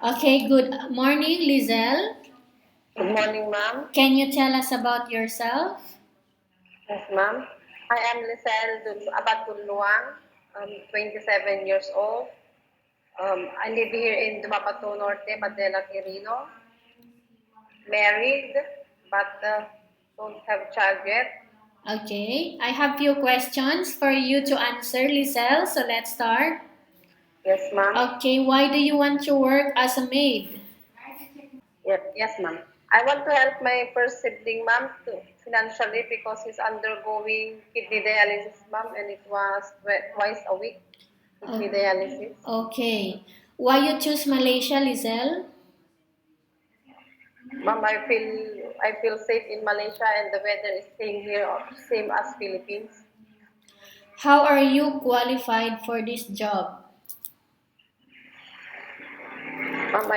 Okay, good morning, Liezel. Good morning, ma'am. Can you tell us about yourself? Yes, ma'am. I am Liezel Abad Dulnuan. I'm 27 years old. I live here in Dumapato Norte, Madela, Quirino. Married, but don't have child yet. Okay, I have few questions for you to answer, Liezel. So let's start. Yes, ma'am. Okay, why do you want to work as a maid? Yes, ma'am. I want to help my first sibling, ma'am, financially because he's undergoing kidney dialysis, ma'am, and it was twice a week kidney dialysis. Okay, why you choose Malaysia, Liezel? Ma'am, I feel safe in Malaysia and the weather is same as Philippines. How are you qualified for this job? Ma'am,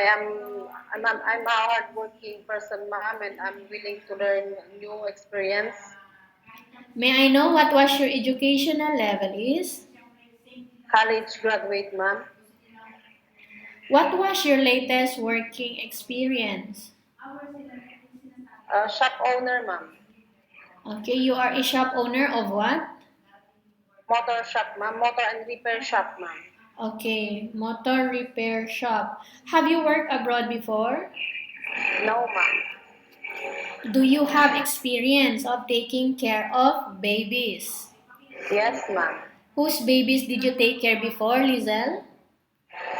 I'm a hardworking person, ma'am, and I'm willing to learn new experience. May I know what was your educational level is? College graduate, ma'am. What was your latest working experience? Shop owner, ma'am. Okay, you are a shop owner of what? Motor shop, ma'am. Motor and repair shop, ma'am. Okay, motor repair shop. Have you worked abroad before? No, ma'am. Do you have experience of taking care of babies? Yes, ma'am. Whose babies did you take care before, Lizel?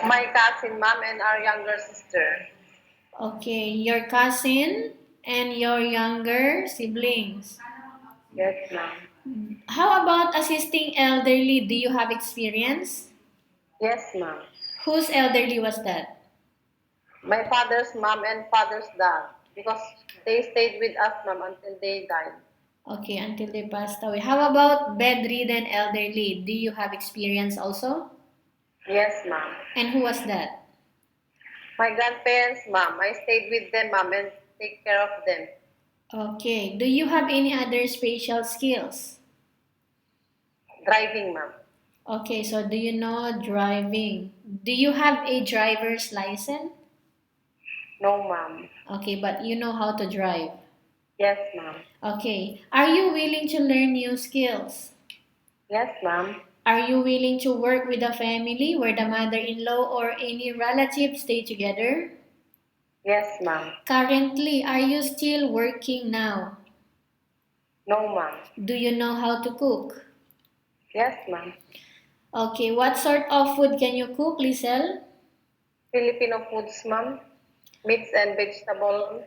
My cousin, ma'am, and our younger sister. Okay, your cousin and your younger siblings. Yes, ma'am. How about assisting elderly? Do you have experience? Yes, ma'am. Whose elderly was that? My father's mom and father's dad because they stayed with us, ma'am, until they died. Okay, until they passed away. How about bedridden elderly? Do you have experience also? Yes, ma'am. And who was that? My grandparents, ma'am, I stayed with them, ma'am, and take care of them. Okay, do you have any other special skills? Driving, ma'am. Okay, so do you know driving? Do you have a driver's license? No, ma'am. Okay, but you know how to drive. Yes, ma'am. Okay, are you willing to learn new skills? Yes, ma'am. Are you willing to work with a family where the mother-in-law or any relative stay together? Yes, ma'am. Currently, are you still working now? No, ma'am. Do you know how to cook? Yes, ma'am. Okay, what sort of food can you cook, Lisel? Filipino foods, ma'am. Meats and vegetable.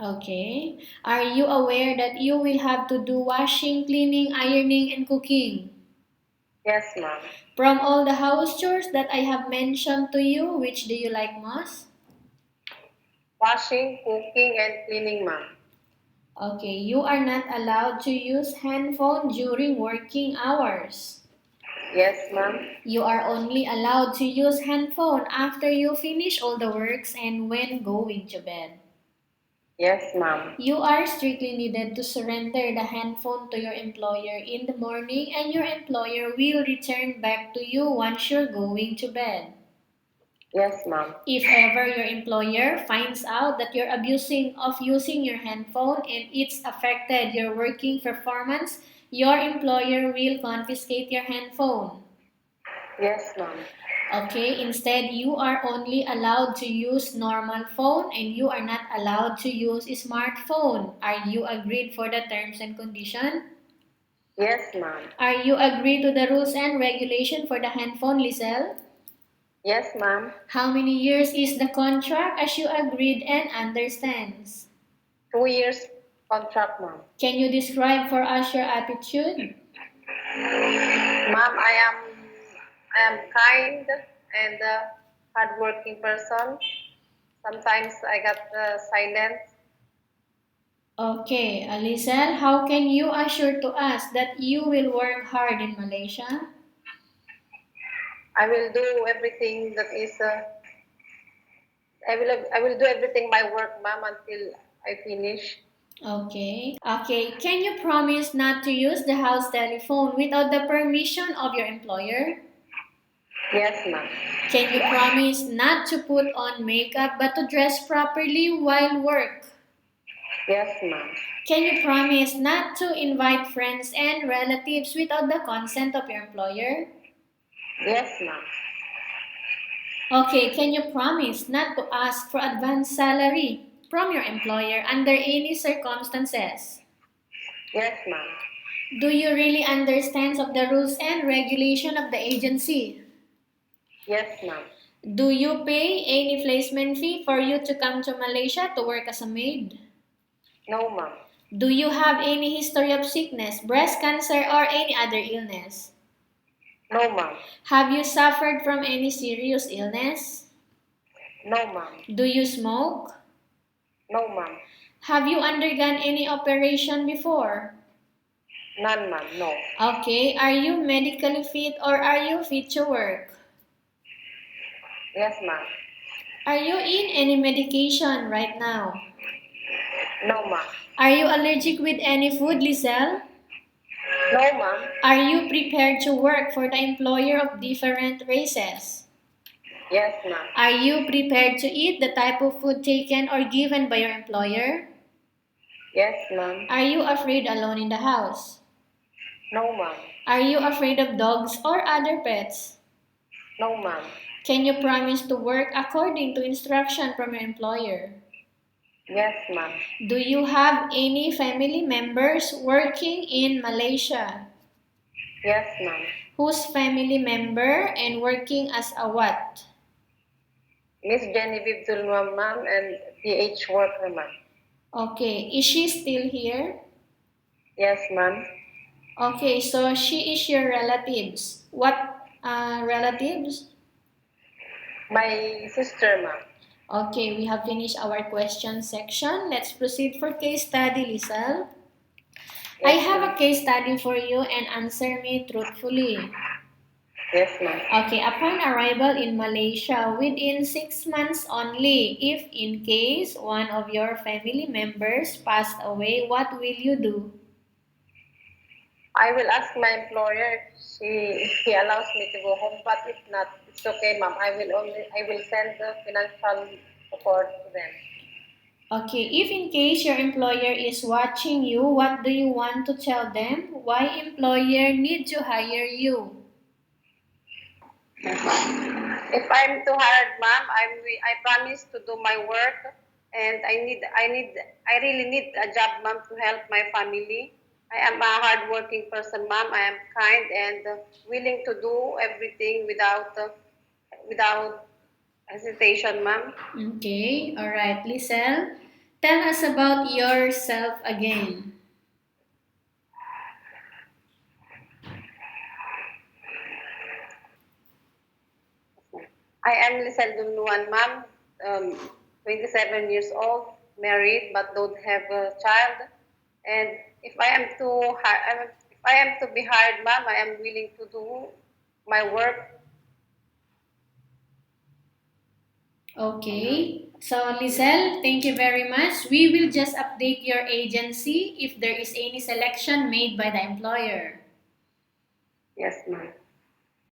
Okay. Are you aware that you will have to do washing, cleaning, ironing, and cooking? Yes, ma'am. From all the house chores that I have mentioned to you, which do you like most? Washing, cooking, and cleaning, ma'am. Okay, you are not allowed to use handphone during working hours. Yes, ma'am. You are only allowed to use handphone after you finish all the works and when going to bed. Yes, ma'am. You are strictly needed to surrender the handphone to your employer in the morning and your employer will return back to you once you're going to bed. Yes, ma'am. If ever your employer finds out that you're abusing of using your handphone and it's affected your working performance, your employer will confiscate your handphone. Yes, ma'am. Okay, instead you are only allowed to use normal phone and you are not allowed to use smartphone. Are you agreed for the terms and condition? Yes, ma'am. Are you agreed to the rules and regulation for the handphone, Lisel? Yes, ma'am. How many years is the contract as you agreed and understands? 2 years contract, ma'am. Can you describe for us your attitude? Ma'am, I am kind and hardworking person. Sometimes I got silent. Okay, Lisel, how can you assure to us that you will work hard in Malaysia? I will do everything that is. I will do everything my work, ma'am, until I finish. Okay. Okay. Can you promise not to use the house telephone without the permission of your employer? Yes, ma'am. Can you promise not to put on makeup but to dress properly while work? Yes, ma'am. Can you promise not to invite friends and relatives without the consent of your employer? Yes, ma'am. Okay, can you promise not to ask for advance salary from your employer under any circumstances? Yes, ma'am. Do you really understand of the rules and regulation of the agency? Yes, ma'am. Do you pay any placement fee for you to come to Malaysia to work as a maid? No, ma'am. Do you have any history of sickness, breast cancer, or any other illness? No, ma'am. Have you suffered from any serious illness? No, ma'am. Do you smoke? No, ma'am. Have you undergone any operation before? None, ma'am. No. Okay, are you medically fit or are you fit to work? Yes, ma'am. Are you in any medication right now? No, ma'am. Are you allergic with any food, Liezel? No, ma'am. Are you prepared to work for the employer of different races? Yes, ma'am. Are you prepared to eat the type of food taken or given by your employer? Yes, ma'am. Are you afraid alone in the house? No, ma'am. Are you afraid of dogs or other pets? No, ma'am. Can you promise to work according to instruction from your employer? Yes, ma'am. Do you have any family members working in Malaysia? Yes, ma'am. Whose family member and working as a what? Miss Genevieve Dulnuan, ma'am, and PH worker, ma'am. Okay, is she still here? Yes, ma'am. Okay, so she is your relatives. What relatives? My sister, ma'am. Okay, we have finished our question section. Let's proceed for case study, Liezel. I Yes, have ma'am. a case study for you and answer me truthfully. Yes, ma'am. Okay, upon arrival in Malaysia, within 6 months only, if in case one of your family members passed away, what will you do? I will ask my employer if he allows me to go home, but if not, it's okay, ma'am. I will send the financial support to them. Okay, if in case your employer is watching you, what do you want to tell them? Why employer need to hire you? If I'm too hard, ma'am, I promise to do my work, and I really need a job, ma'am, to help my family. I am a hardworking person, ma'am. I am kind and willing to do everything without hesitation, ma'am. Okay, alright, Lisel. Tell us about yourself again. I am Liezel Dulnuan, ma'am, 27 years old, married but don't have a child. And if I am to be hired, ma'am, I am willing to do my work. Okay, so Lisel, thank you very much. We will just update your agency if there is any selection made by the employer. Yes, ma'am.